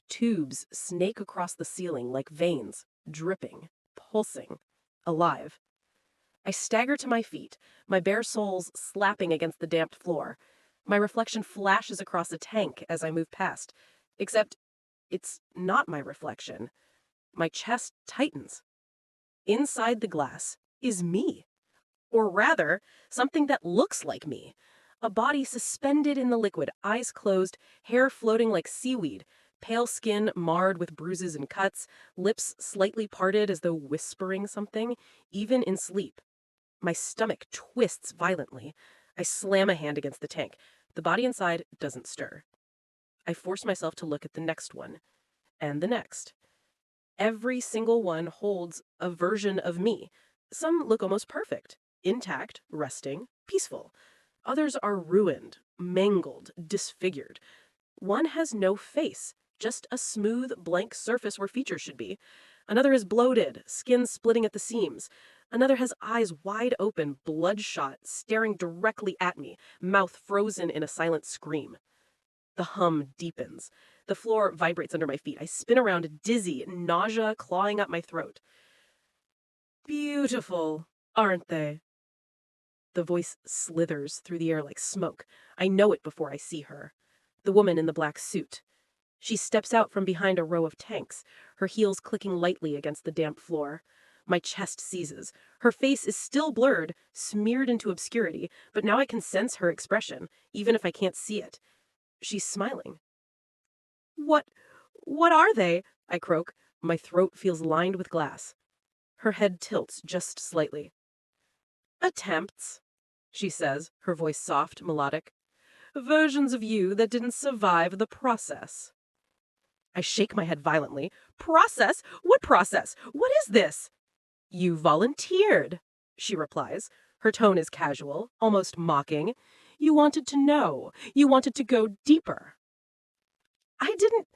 Tubes snake across the ceiling like veins, dripping, pulsing, alive. I stagger to my feet, my bare soles slapping against the damp floor. My reflection flashes across a tank as I move past, except it's not my reflection. My chest tightens. Inside the glass is me. Or rather, something that looks like me. A body suspended in the liquid, eyes closed, hair floating like seaweed, pale skin marred with bruises and cuts, lips slightly parted as though whispering something, even in sleep. My stomach twists violently. I slam a hand against the tank. The body inside doesn't stir. I force myself to look at the next one, and the next. Every single one holds a version of me. Some look almost perfect, intact, resting, peaceful. Others are ruined, mangled, disfigured. One has no face, just a smooth, blank surface where features should be. Another is bloated, skin splitting at the seams. Another has eyes wide open, bloodshot, staring directly at me, mouth frozen in a silent scream. The hum deepens. The floor vibrates under my feet. I spin around, dizzy, nausea clawing up my throat. Beautiful, aren't they? The voice slithers through the air like smoke. I know it before I see her. The woman in the black suit. She steps out from behind a row of tanks, her heels clicking lightly against the damp floor. My chest seizes. Her face is still blurred, smeared into obscurity, but now I can sense her expression, even if I can't see it. She's smiling. What are they? I croak. My throat feels lined with glass. Her head tilts just slightly. Attempts, she says, her voice soft, melodic. Versions of you that didn't survive the process. I shake my head violently. Process? What process? What is this? You volunteered, she replies. Her tone is casual, almost mocking. You wanted to know. You wanted to go deeper. I didn't...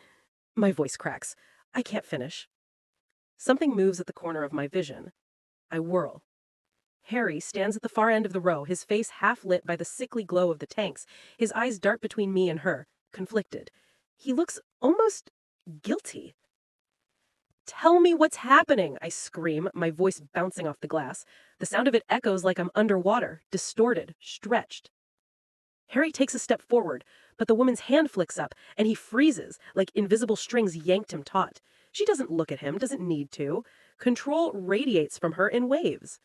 My voice cracks. I can't finish. Something moves at the corner of my vision. I whirl. Harry stands at the far end of the row, his face half lit by the sickly glow of the tanks. His eyes dart between me and her, conflicted. He looks almost guilty. Tell me what's happening, I scream, my voice bouncing off the glass. The sound of it echoes like I'm underwater, distorted, stretched. Harry takes a step forward, but the woman's hand flicks up, and he freezes, like invisible strings yanked him taut. She doesn't look at him, doesn't need to. Control radiates from her in waves.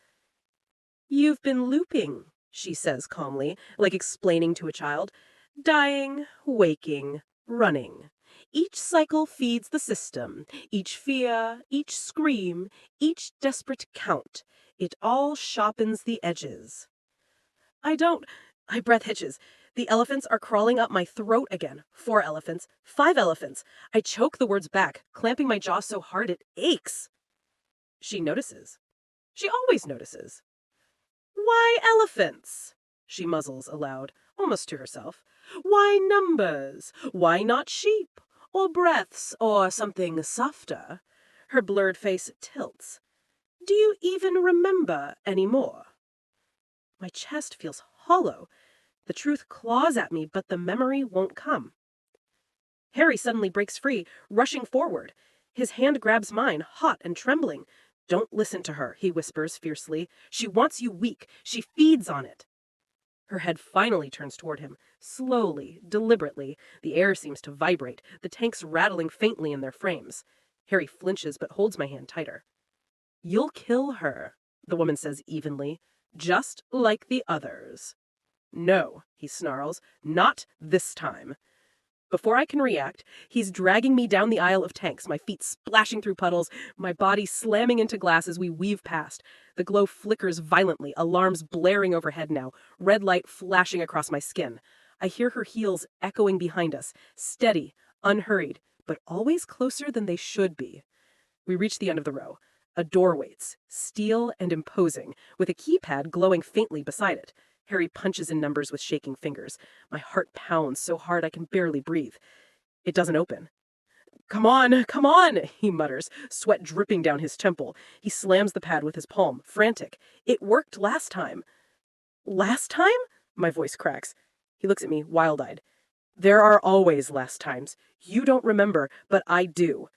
You've been looping, she says calmly, like explaining to a child. Dying, waking, running. Each cycle feeds the system. Each fear, each scream, each desperate count. It all sharpens the edges. My breath hitches. The elephants are crawling up my throat again. 4 elephants. 5 elephants. I choke the words back, clamping my jaw so hard it aches. She notices. She always notices. Why elephants? She muzzles aloud, almost to herself. Why numbers? Why not sheep? Or breaths, or something softer? Her blurred face tilts. Do you even remember any more? My chest feels hollow. The truth claws at me, but the memory won't come. Harry suddenly breaks free, rushing forward. His hand grabs mine, hot and trembling. Don't listen to her, he whispers fiercely. She wants you weak. She feeds on it. Her head finally turns toward him, slowly, deliberately. The air seems to vibrate, the tanks rattling faintly in their frames. Harry flinches but holds my hand tighter. You'll kill her, the woman says evenly, just like the others. No, he snarls, not this time. Before I can react, he's dragging me down the aisle of tanks, my feet splashing through puddles, my body slamming into glass as we weave past. The glow flickers violently, alarms blaring overhead now, red light flashing across my skin. I hear her heels echoing behind us, steady, unhurried, but always closer than they should be. We reach the end of the row. A door waits, steel and imposing, with a keypad glowing faintly beside it. Harry punches in numbers with shaking fingers. My heart pounds so hard I can barely breathe. It doesn't open. Come on, he mutters, sweat dripping down his temple. He slams the pad with his palm, frantic. It worked last time. Last time? My voice cracks. He looks at me, wild-eyed. There are always last times. You don't remember, but I do.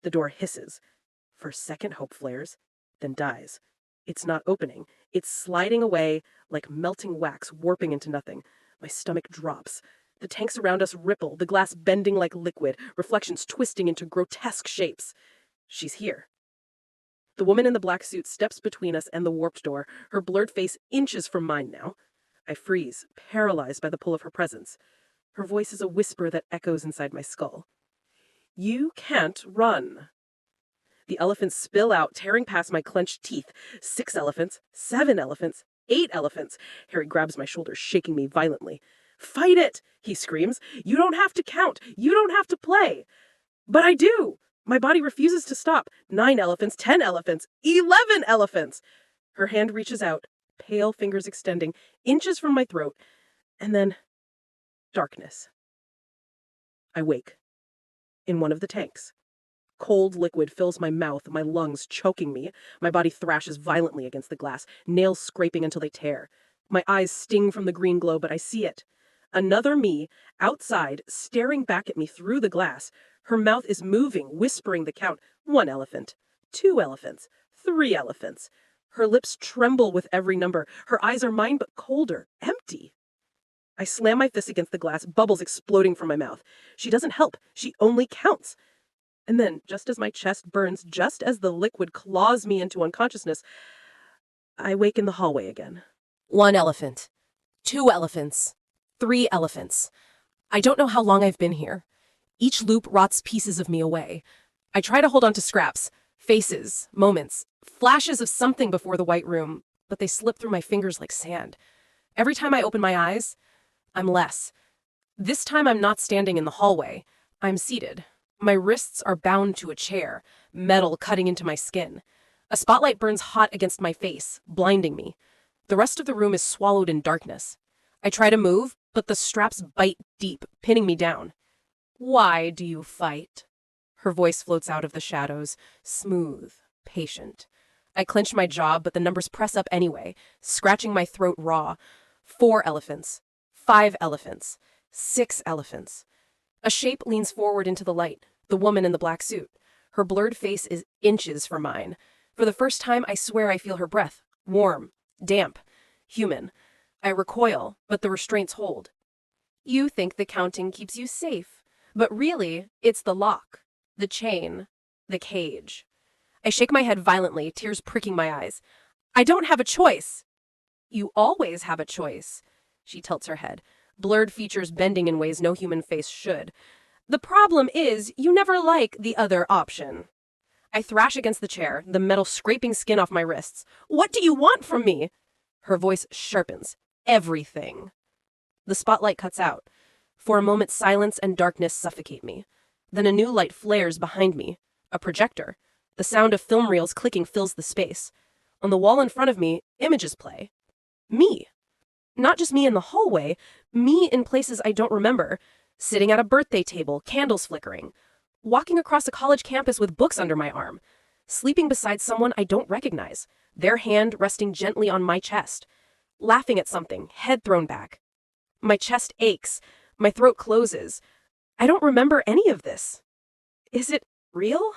The door hisses. For a second, hope flares, then dies. It's not opening. It's sliding away like melting wax, warping into nothing. My stomach drops. The tanks around us ripple, the glass bending like liquid, reflections twisting into grotesque shapes. She's here. The woman in the black suit steps between us and the warped door, her blurred face inches from mine now. I freeze, paralyzed by the pull of her presence. Her voice is a whisper that echoes inside my skull. You can't run. The elephants spill out, tearing past my clenched teeth. 6 elephants, 7 elephants, 8 elephants. Harry grabs my shoulder, shaking me violently. Fight it, he screams. You don't have to count. You don't have to play. But I do. My body refuses to stop. 9 elephants, 10 elephants, 11 elephants. Her hand reaches out, pale fingers extending, inches from my throat, and then darkness. I wake in one of the tanks. Cold liquid fills my mouth, my lungs choking me. My body thrashes violently against the glass, nails scraping until they tear. My eyes sting from the green glow, but I see it. Another me, outside, staring back at me through the glass. Her mouth is moving, whispering the count. 1 elephant, 2 elephants, 3 elephants. Her lips tremble with every number. Her eyes are mine, but colder, empty. I slam my fist against the glass, bubbles exploding from my mouth. She doesn't help. She only counts. And then, just as my chest burns, just as the liquid claws me into unconsciousness, I wake in the hallway again. 1 elephant, 2 elephants, 3 elephants. I don't know how long I've been here. Each loop rots pieces of me away. I try to hold on to scraps, faces, moments, flashes of something before the white room, but they slip through my fingers like sand. Every time I open my eyes, I'm less. This time I'm not standing in the hallway. I'm seated. My wrists are bound to a chair, metal cutting into my skin. A spotlight burns hot against my face, blinding me. The rest of the room is swallowed in darkness. I try to move, but the straps bite deep, pinning me down. Why do you fight? Her voice floats out of the shadows, smooth, patient. I clench my jaw, but the numbers press up anyway, scratching my throat raw. 4 elephants, 5 elephants, 6 elephants. A shape leans forward into the light, the woman in the black suit. Her blurred face is inches from mine. For the first time, I swear I feel her breath. Warm, damp, human. I recoil, but the restraints hold. You think the counting keeps you safe, but really, it's the lock, the chain, the cage. I shake my head violently, tears pricking my eyes. I don't have a choice. You always have a choice. She tilts her head, blurred features bending in ways no human face should. The problem is, you never like the other option. I thrash against the chair, the metal scraping skin off my wrists. What do you want from me? Her voice sharpens. Everything. The spotlight cuts out. For a moment, silence and darkness suffocate me. Then a new light flares behind me. A projector. The sound of film reels clicking fills the space. On the wall in front of me, images play. Me. Not just me in the hallway, me in places I don't remember. Sitting at a birthday table, candles flickering. Walking across a college campus with books under my arm. Sleeping beside someone I don't recognize, their hand resting gently on my chest. Laughing at something, head thrown back. My chest aches. My throat closes. I don't remember any of this. Is it real?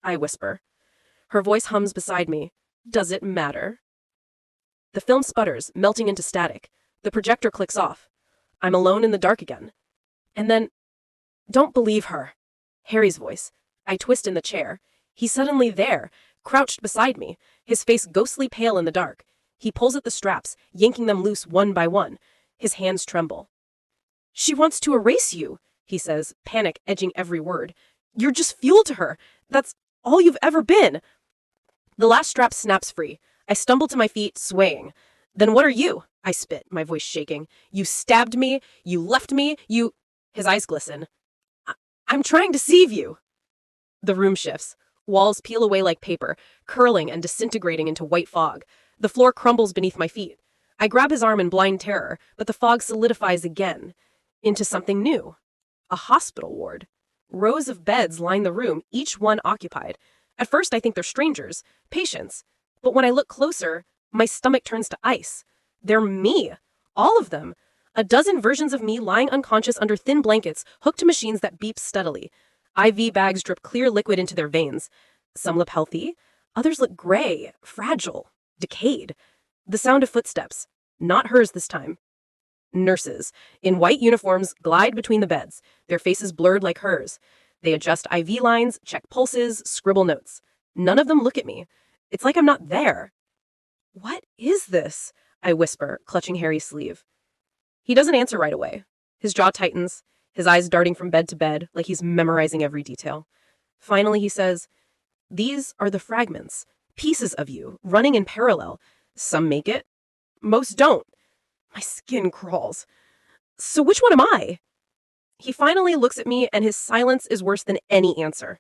I whisper. Her voice hums beside me. Does it matter? The film sputters, melting into static. The projector clicks off. I'm alone in the dark again. And then, don't believe her. Harry's voice. I twist in the chair. He's suddenly there, crouched beside me, his face ghostly pale in the dark. He pulls at the straps, yanking them loose one by one. His hands tremble. She wants to erase you, he says, panic edging every word. You're just fuel to her. That's all you've ever been. The last strap snaps free. I stumble to my feet, swaying. Then what are you? I spit, my voice shaking. You stabbed me. You left me. You... His eyes glisten. I'm trying to deceive you. The room shifts. Walls peel away like paper, curling and disintegrating into white fog. The floor crumbles beneath my feet. I grab his arm in blind terror, but the fog solidifies again. Into something new. A hospital ward. Rows of beds line the room, each one occupied. At first I think they're strangers, patients. But when I look closer, my stomach turns to ice. They're me. All of them. A dozen versions of me lying unconscious under thin blankets, hooked to machines that beep steadily. IV bags drip clear liquid into their veins. Some look healthy. Others look gray, fragile, decayed. The sound of footsteps. Not hers this time. Nurses, in white uniforms, glide between the beds, their faces blurred like hers. They adjust IV lines, check pulses, scribble notes. None of them look at me. It's like I'm not there. "What is this?" I whisper, clutching Harry's sleeve. He doesn't answer right away. His jaw tightens, his eyes darting from bed to bed, like he's memorizing every detail. Finally, he says, "These are the fragments, pieces of you, running in parallel. Some make it, most don't." My skin crawls. "So which one am I?" He finally looks at me, and his silence is worse than any answer.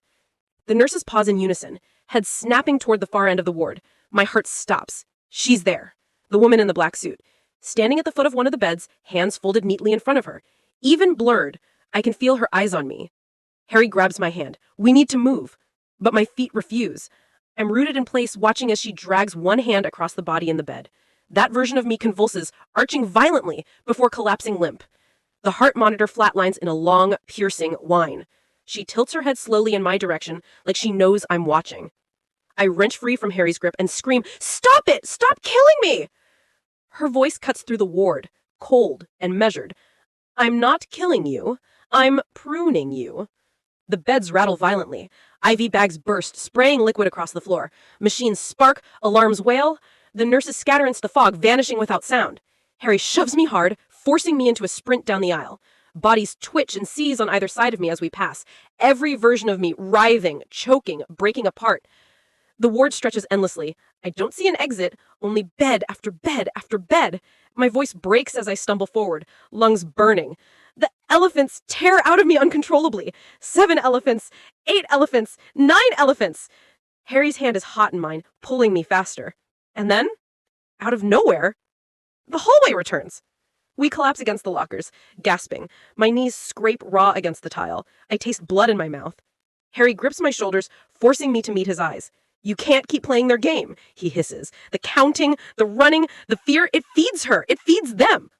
The nurses pause in unison, heads snapping toward the far end of the ward. My heart stops. She's there, the woman in the black suit, standing at the foot of one of the beds, hands folded neatly in front of her. Even blurred, I can feel her eyes on me. Harry grabs my hand. We need to move. But my feet refuse. I'm rooted in place, watching as she drags one hand across the body in the bed. That version of me convulses, arching violently before collapsing limp. The heart monitor flatlines in a long, piercing whine. She tilts her head slowly in my direction, like she knows I'm watching. I wrench free from Harry's grip and scream, "Stop it! Stop killing me!" Her voice cuts through the ward, cold and measured. "I'm not killing you. I'm pruning you." The beds rattle violently. IV bags burst, spraying liquid across the floor. Machines spark, alarms wail. The nurses scatter into the fog, vanishing without sound. Harry shoves me hard, forcing me into a sprint down the aisle. Bodies twitch and seize on either side of me as we pass, every version of me writhing, choking, breaking apart. The ward stretches endlessly. I don't see an exit, only bed after bed after bed. My voice breaks as I stumble forward, lungs burning. The elephants tear out of me uncontrollably. 7 elephants, 8 elephants, 9 elephants. Harry's hand is hot in mine, pulling me faster. And then, out of nowhere, the hallway returns. We collapse against the lockers, gasping. My knees scrape raw against the tile. I taste blood in my mouth. Harry grips my shoulders, forcing me to meet his eyes. "You can't keep playing their game," he hisses. "The counting, the running, the fear, it feeds her. It feeds them."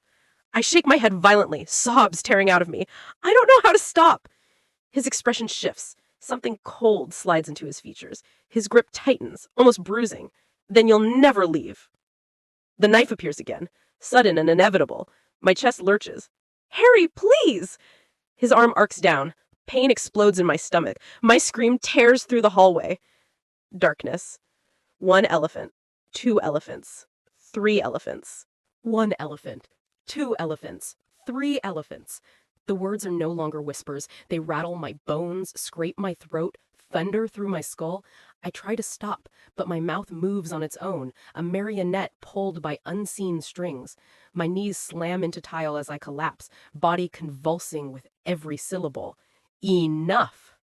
I shake my head violently, sobs tearing out of me. I don't know how to stop. His expression shifts. Something cold slides into his features. His grip tightens, almost bruising. "Then you'll never leave." The knife appears again, sudden and inevitable. My chest lurches. "Harry, please!" His arm arcs down. Pain explodes in my stomach. My scream tears through the hallway. Darkness. 1 elephant. 2 elephants. 3 elephants. 1 elephant. 2 elephants. 3 elephants. The words are no longer whispers. They rattle my bones, scrape my throat, thunder through my skull. I try to stop, but my mouth moves on its own, a marionette pulled by unseen strings. My knees slam into tile as I collapse, body convulsing with every syllable. Enough!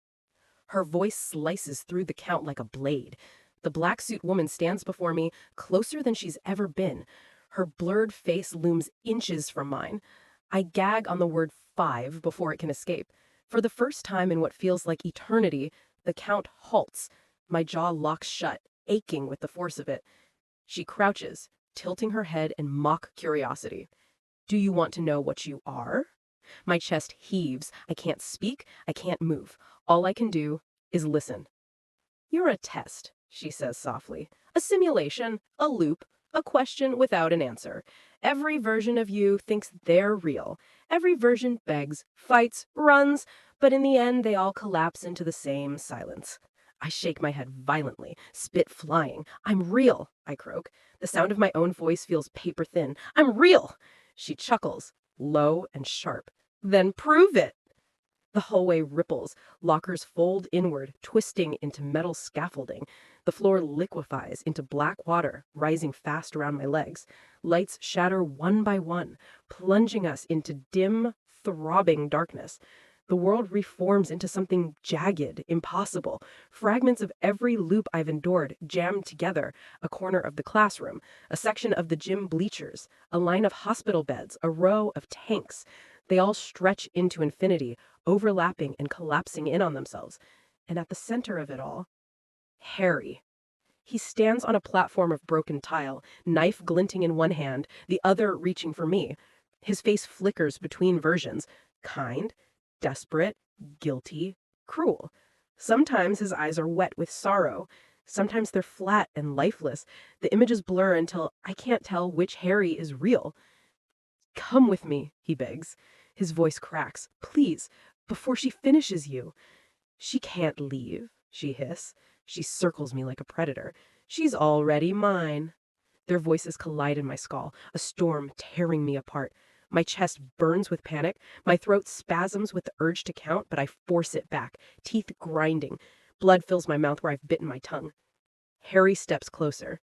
Her voice slices through the count like a blade. The black suit woman stands before me, closer than she's ever been. Her blurred face looms inches from mine. I gag on the word 5 before it can escape. For the first time in what feels like eternity, the count halts. My jaw locks shut, aching with the force of it. She crouches, tilting her head in mock curiosity. "Do you want to know what you are?" My chest heaves. I can't speak. I can't move. All I can do is listen. "You're a test," she says softly. "A simulation, a loop, a question without an answer. Every version of you thinks they're real. Every version begs, fights, runs, but in the end they all collapse into the same silence." I shake my head violently, spit flying. "I'm real," I croak. The sound of my own voice feels paper thin. "I'm real." She chuckles, low and sharp. "Then prove it." The hallway ripples, lockers fold inward, twisting into metal scaffolding. The floor liquefies into black water, rising fast around my legs. Lights shatter one by one, plunging us into dim, throbbing darkness. The world reforms into something jagged, impossible. Fragments of every loop I've endured jammed together. A corner of the classroom, a section of the gym bleachers, a line of hospital beds, a row of tanks. They all stretch into infinity, overlapping and collapsing in on themselves. And at the center of it all, Harry. He stands on a platform of broken tile, knife glinting in one hand, the other reaching for me. His face flickers between versions, kind, desperate, guilty, cruel. Sometimes his eyes are wet with sorrow. Sometimes they're flat and lifeless. The images blur until I can't tell which Harry is real. Come with me, he begs. His voice cracks. Please, before she finishes you. She can't leave, she hiss. She circles me like a predator. She's already mine. Their voices collide in my skull, a storm tearing me apart. My chest burns with panic. My throat spasms with the urge to count, but I force it back, teeth grinding. Blood fills my mouth where I've bitten my tongue. Harry steps closer,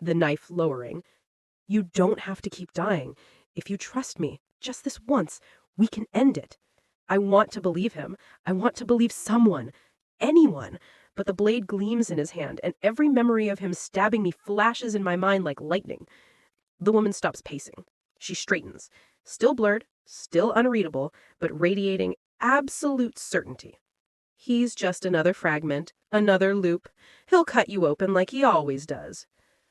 the knife lowering. You don't have to keep dying. If you trust me, just this once, we can end it. I want to believe him. I want to believe someone, anyone. But the blade gleams in his hand, and every memory of him stabbing me flashes in my mind like lightning. The woman stops pacing. She straightens, still blurred, still unreadable, but radiating absolute certainty. He's just another fragment, another loop. He'll cut you open like he always does.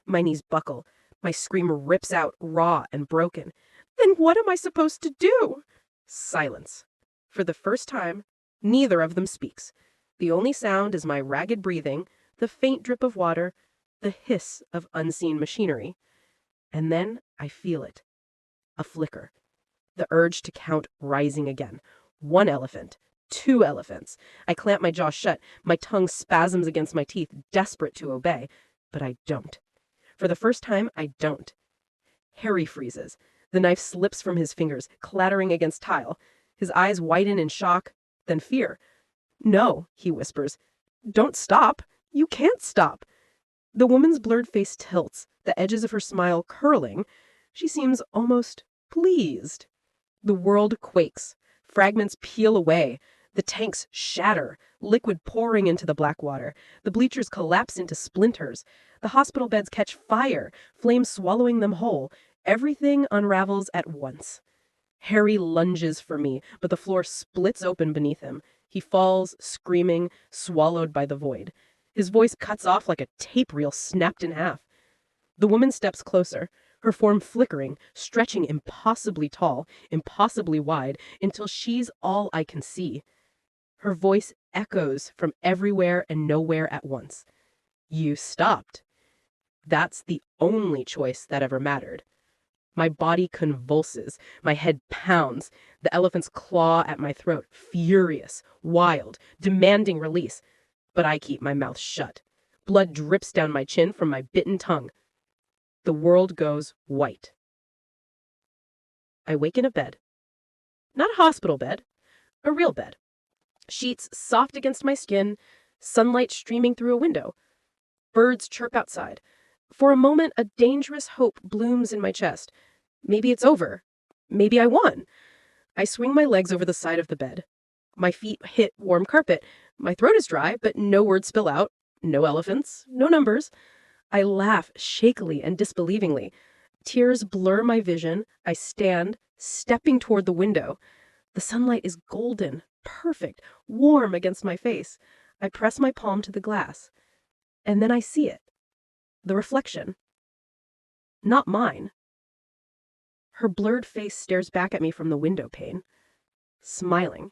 My knees buckle. My scream rips out, raw and broken. Then what am I supposed to do? Silence. For the first time, neither of them speaks. The only sound is my ragged breathing, the faint drip of water, the hiss of unseen machinery. And then I feel it. A flicker. The urge to count rising again. 1 elephant. 2 elephants. I clamp my jaw shut. My tongue spasms against my teeth, desperate to obey. But I don't. For the first time, I don't. Harry freezes. The knife slips from his fingers, clattering against tile. His eyes widen in shock, then fear. No, he whispers. Don't stop. You can't stop. The woman's blurred face tilts, the edges of her smile curling. She seems almost pleased. The world quakes. Fragments peel away. The tanks shatter, liquid pouring into the black water. The bleachers collapse into splinters. The hospital beds catch fire, flames swallowing them whole. Everything unravels at once. Harry lunges for me, but the floor splits open beneath him. He falls, screaming, swallowed by the void. His voice cuts off like a tape reel snapped in half. The woman steps closer, her form flickering, stretching impossibly tall, impossibly wide, until she's all I can see. Her voice echoes from everywhere and nowhere at once. You stopped. That's the only choice that ever mattered. My body convulses, my head pounds, the elephants claw at my throat, furious, wild, demanding release. But I keep my mouth shut. Blood drips down my chin from my bitten tongue. The world goes white. I wake in a bed. Not a hospital bed, a real bed. Sheets soft against my skin, sunlight streaming through a window. Birds chirp outside. For a moment, a dangerous hope blooms in my chest. Maybe it's over. Maybe I won. I swing my legs over the side of the bed. My feet hit warm carpet. My throat is dry, but no words spill out. No elephants, no numbers. I laugh shakily and disbelievingly. Tears blur my vision. I stand, stepping toward the window. The sunlight is golden, perfect, warm against my face. I press my palm to the glass. And then I see it. The reflection. Not mine. Her blurred face stares back at me from the window pane, smiling.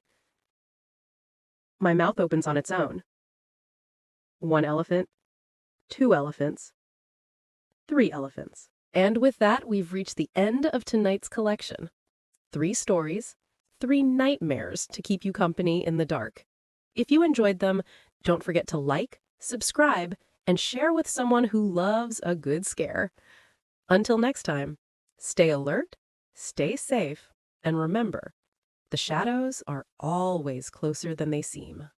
My mouth opens on its own. 1 elephant, 2 elephants, 3 elephants. And with that, we've reached the end of tonight's collection. 3 stories, 3 nightmares to keep you company in the dark. If you enjoyed them, don't forget to like, subscribe, and share with someone who loves a good scare. Until next time, stay alert, stay safe, and remember, the shadows are always closer than they seem.